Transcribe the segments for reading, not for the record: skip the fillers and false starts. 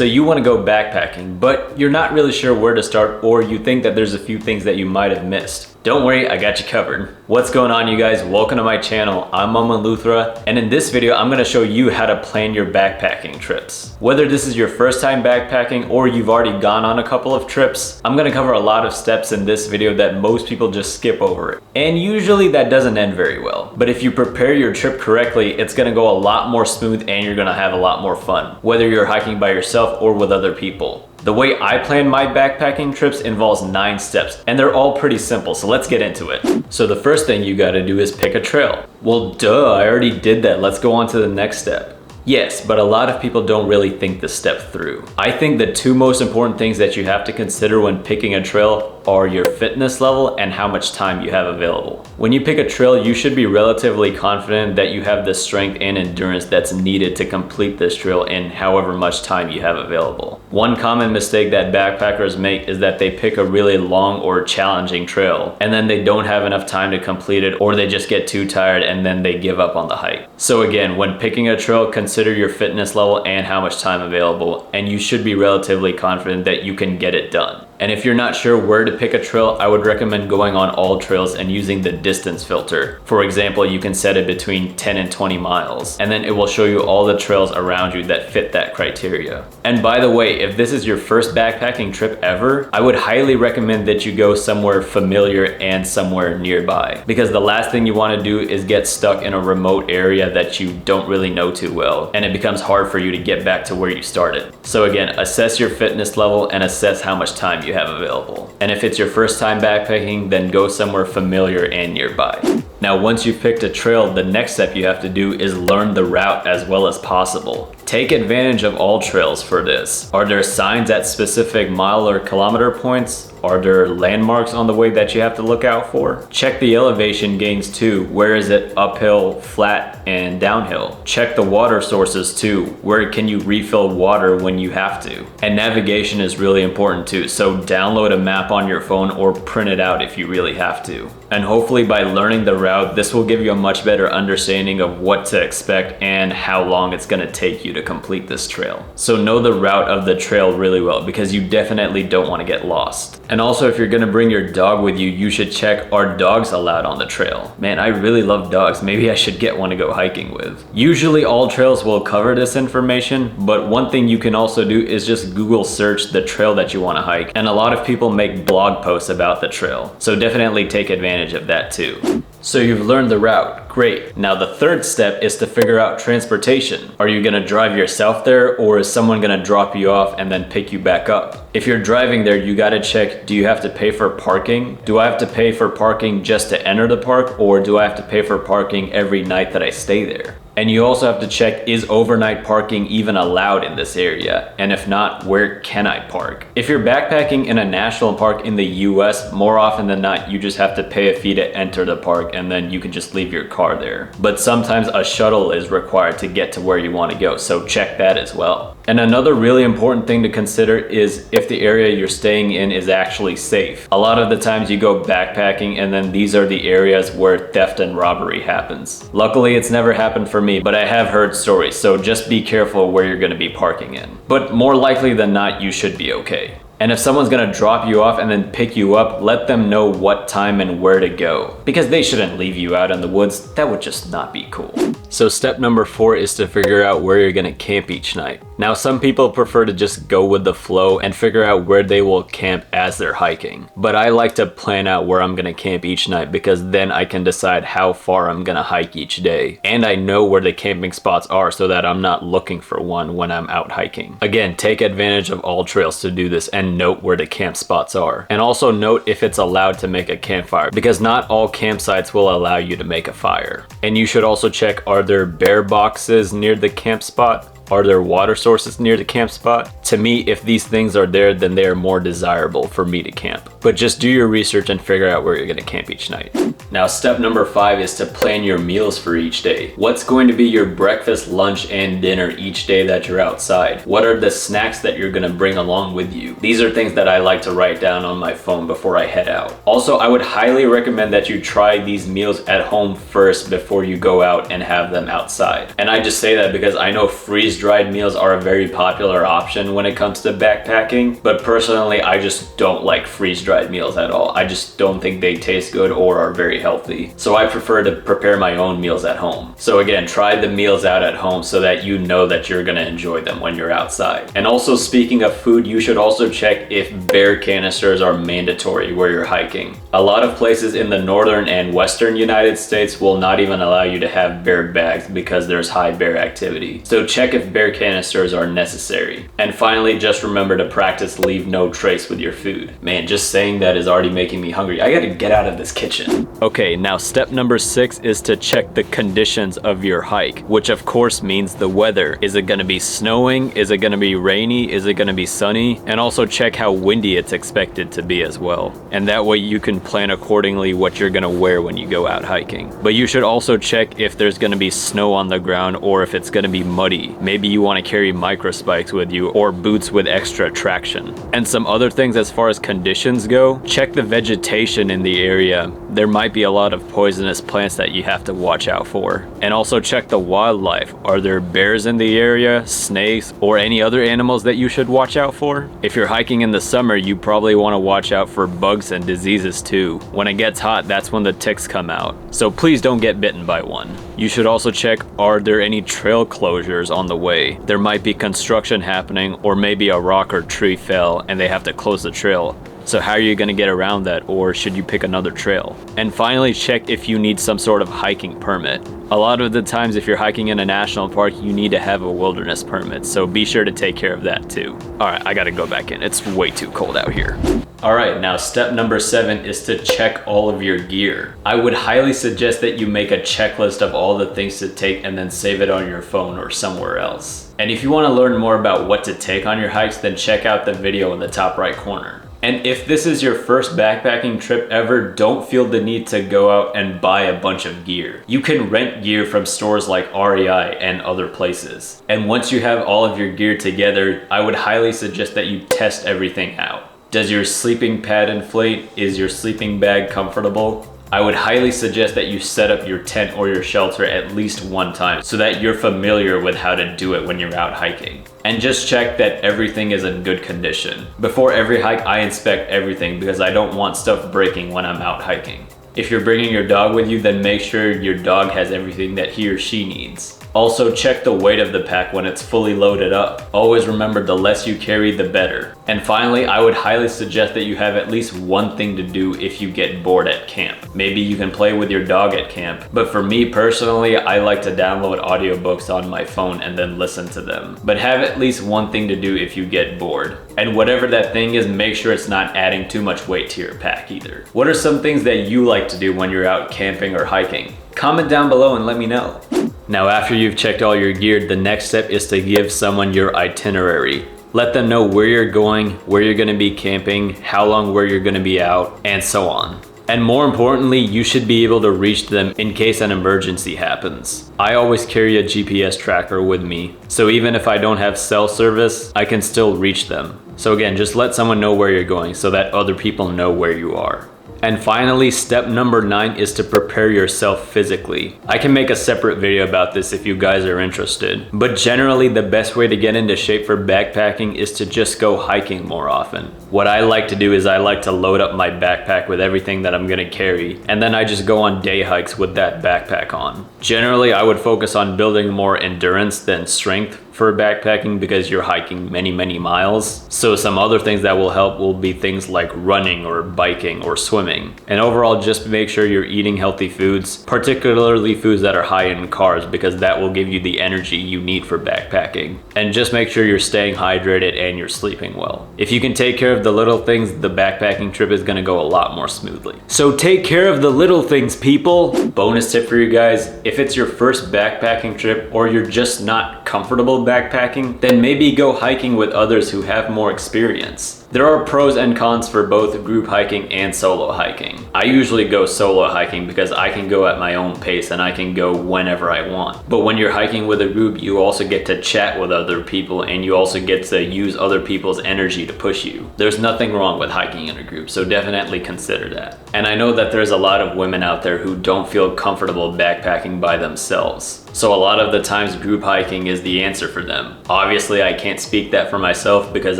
So you want to go backpacking, but you're not really sure where to start, or you think that there's a few things that you might have missed. Don't worry, I got you covered. What's going on, you guys? Welcome to my channel. I'm Mama Luthra, and in this video, I'm gonna show you how to plan your backpacking trips. Whether this is your first time backpacking or you've already gone on a couple of trips, I'm gonna cover a lot of steps in this video that most people just skip over it. And usually that doesn't end very well. But if you prepare your trip correctly, it's gonna go a lot more smooth and you're gonna have a lot more fun, whether you're hiking by yourself or with other people. The way I plan my backpacking trips involves 9 steps, and they're all pretty simple, so let's get into it. So the first thing you gotta do is pick a trail. Well, duh, I already did that. Let's go on to the next step. Yes, but a lot of people don't really think this step through. I think the 2 most important things that you have to consider when picking a trail are your fitness level and how much time you have available. When you pick a trail, you should be relatively confident that you have the strength and endurance that's needed to complete this trail in however much time you have available. One common mistake that backpackers make is that they pick a really long or challenging trail and then they don't have enough time to complete it, or they just get too tired and then they give up on the hike. So again, when picking a trail, consider your fitness level and how much time available, and you should be relatively confident that you can get it done. And if you're not sure where to pick a trail, I would recommend going on all trails and using the distance filter. For example, you can set it between 10 and 20 miles, and then it will show you all the trails around you that fit that criteria. And by the way, if this is your first backpacking trip ever, I would highly recommend that you go somewhere familiar and somewhere nearby, because the last thing you want to do is get stuck in a remote area that you don't really know too well, and it becomes hard for you to get back to where you started. So again, assess your fitness level and assess how much time you have available. And if it's your first time backpacking, then go somewhere familiar and nearby. Now, once you've picked a trail, the next step you have to do is learn the route as well as possible. Take advantage of all trails for this. Are there signs at specific mile or kilometer points? Are there landmarks on the way that you have to look out for? Check the elevation gains too. Where is it uphill, flat, and downhill? Check the water sources too. Where can you refill water when you have to? And navigation is really important too, so download a map on your phone or print it out if you really have to. And hopefully by learning the route, this will give you a much better understanding of what to expect and how long it's gonna take you to complete this trail. So know the route of the trail really well, because you definitely don't want to get lost. And also, if you're gonna bring your dog with you, you should check, are dogs allowed on the trail? Man, I really love dogs. Maybe I should get one to go hiking with. Usually all trails will cover this information, but one thing you can also do is just Google search the trail that you want to hike. And a lot of people make blog posts about the trail, so definitely take advantage of that too. So you've learned the route, great. Now the third step is to figure out transportation. Are you gonna drive yourself there, or is someone gonna drop you off and then pick you back up? If you're driving there, you gotta check, do you have to pay for parking? Do I have to pay for parking just to enter the park, or do I have to pay for parking every night that I stay there? And you also have to check, is overnight parking even allowed in this area? And if not, where can I park? If you're backpacking in a national park in the US, more often than not, you just have to pay a fee to enter the park and then you can just leave your car there. But sometimes a shuttle is required to get to where you want to go, so check that as well. And another really important thing to consider is if the area you're staying in is actually safe. A lot of the times you go backpacking and then these are the areas where theft and robbery happens. Luckily, it's never happened for me, but I have heard stories, so just be careful where you're going to be parking in. But more likely than not, you should be okay. And if someone's gonna drop you off and then pick you up, let them know what time and where to go, because they shouldn't leave you out in the woods. That would just not be cool. So step number 4 is to figure out where you're gonna camp each night. Now, some people prefer to just go with the flow and figure out where they will camp as they're hiking. But I like to plan out where I'm gonna camp each night, because then I can decide how far I'm gonna hike each day. And I know where the camping spots are so that I'm not looking for one when I'm out hiking. Again, take advantage of all trails to do this and note where the camp spots are. And also note if it's allowed to make a campfire, because not all campsites will allow you to make a fire. And you should also check, are there bear boxes near the camp spot? Are there water sources near the camp spot? To me, if these things are there, then they are more desirable for me to camp. But just do your research and figure out where you're gonna camp each night. Now, step number 5 is to plan your meals for each day. What's going to be your breakfast, lunch, and dinner each day that you're outside? What are the snacks that you're gonna bring along with you? These are things that I like to write down on my phone before I head out. Also, I would highly recommend that you try these meals at home first before you go out and have them outside. And I just say that because I know freeze freeze-dried meals are a very popular option when it comes to backpacking, but personally, I just don't like freeze-dried meals at all. I just don't think they taste good or are very healthy. So I prefer to prepare my own meals at home. So again, try the meals out at home so that you know that you're gonna enjoy them when you're outside. And also, speaking of food, you should also check if bear canisters are mandatory where you're hiking. A lot of places in the northern and western United States will not even allow you to have bear bags because there's high bear activity. So check if bear canisters are necessary. And finally, just remember to practice leave no trace with your food. Man, just saying that is already making me hungry. I gotta get out of this kitchen. Okay, now step number 6 is to check the conditions of your hike, which of course means the weather. Is it gonna be snowing? Is it gonna be rainy? Is it gonna be sunny? And also check how windy it's expected to be as well. And that way you can plan accordingly what you're gonna wear when you go out hiking. But you should also check if there's gonna be snow on the ground or if it's gonna be muddy. Maybe you wanna carry micro spikes with you or boots with extra traction. And some other things as far as conditions go, check the vegetation in the area. There might be a lot of poisonous plants that you have to watch out for. And also check the wildlife. Are there bears in the area, snakes, or any other animals that you should watch out for? If you're hiking in the summer, you probably wanna watch out for bugs and diseases too. When it gets hot, that's when the ticks come out. So please don't get bitten by one. You should also check, are there any trail closures on the way? There might be construction happening, or maybe a rock or tree fell and they have to close the trail. So how are you gonna get around that, or should you pick another trail? And finally, check if you need some sort of hiking permit. A lot of the times if you're hiking in a national park, you need to have a wilderness permit, so be sure to take care of that too. Alright, I gotta go back in. It's way too cold out here. Alright, now step number 7 is to check all of your gear. I would highly suggest that you make a checklist of all the things to take and then save it on your phone or somewhere else. And if you want to learn more about what to take on your hikes, then check out the video in the top right corner. And if this is your first backpacking trip ever, don't feel the need to go out and buy a bunch of gear. You can rent gear from stores like REI and other places. And once you have all of your gear together, I would highly suggest that you test everything out. Does your sleeping pad inflate? Is your sleeping bag comfortable? I would highly suggest that you set up your tent or your shelter at least one time so that you're familiar with how to do it when you're out hiking. And just check that everything is in good condition. Before every hike, I inspect everything because I don't want stuff breaking when I'm out hiking. If you're bringing your dog with you, then make sure your dog has everything that he or she needs. Also, check the weight of the pack when it's fully loaded up. Always remember, the less you carry, the better. And finally, I would highly suggest that you have at least one thing to do if you get bored at camp. Maybe you can play with your dog at camp, but for me personally, I like to download audiobooks on my phone and then listen to them. But have at least one thing to do if you get bored. And whatever that thing is, make sure it's not adding too much weight to your pack either. What are some things that you like to do when you're out camping or hiking? Comment down below and let me know. Now, after you've checked all your gear, the next step is to give someone your itinerary. Let them know where you're going, where you're gonna be camping, how long where you're gonna be out, and so on. And more importantly, you should be able to reach them in case an emergency happens. I always carry a GPS tracker with me, so even if I don't have cell service, I can still reach them. So again, just let someone know where you're going so that other people know where you are. And finally, step number 9 is to prepare yourself physically. I can make a separate video about this if you guys are interested. But generally, the best way to get into shape for backpacking is to just go hiking more often. What I like to do is I like to load up my backpack with everything that I'm gonna carry, and then I just go on day hikes with that backpack on. Generally, I would focus on building more endurance than strength for backpacking because you're hiking many miles. So some other things that will help will be things like running or biking or swimming. And overall, just make sure you're eating healthy foods, particularly foods that are high in carbs, because that will give you the energy you need for backpacking. And just make sure you're staying hydrated and you're sleeping well. If you can take care of the little things, the backpacking trip is gonna go a lot more smoothly. So take care of the little things, people. Bonus tip for you guys, if it's your first backpacking trip or you're just not comfortable backpacking, then maybe go hiking with others who have more experience. There are pros and cons for both group hiking and solo hiking. I usually go solo hiking because I can go at my own pace and I can go whenever I want. But when you're hiking with a group, you also get to chat with other people and you also get to use other people's energy to push you. There's nothing wrong with hiking in a group, so definitely consider that. And I know that there's a lot of women out there who don't feel comfortable backpacking by themselves. So a lot of the times group hiking is the answer for them. Obviously I can't speak that for myself because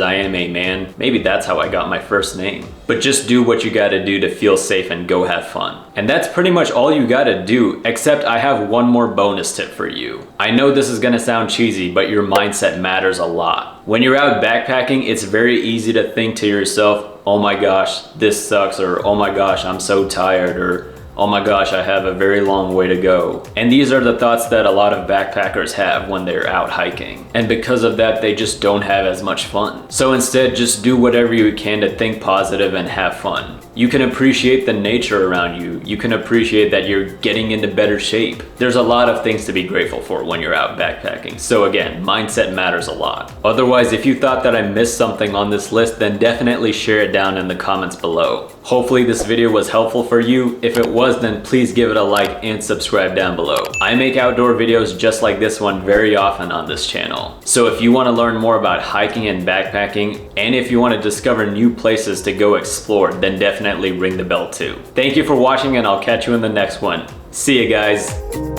I am a man. Maybe that's how I got my first name. But just do what you gotta do to feel safe and go have fun. And that's pretty much all you gotta do, except I have one more bonus tip for you. I know this is gonna sound cheesy, but your mindset matters a lot. When you're out backpacking, it's very easy to think to yourself, oh my gosh, this sucks, or oh my gosh, I'm so tired, or oh my gosh, I have a very long way to go. And these are the thoughts that a lot of backpackers have when they're out hiking. And because of that, they just don't have as much fun. So instead, just do whatever you can to think positive and have fun. You can appreciate the nature around you. You can appreciate that you're getting into better shape. There's a lot of things to be grateful for when you're out backpacking. So again, mindset matters a lot. Otherwise, if you thought that I missed something on this list, then definitely share it down in the comments below. Hopefully this video was helpful for you. If it was, then please give it a like and subscribe down below. I make outdoor videos just like this one very often on this channel. So if you want to learn more about hiking and backpacking, and if you want to discover new places to go explore, then definitely ring the bell too. Thank you for watching and I'll catch you in the next one. See you guys.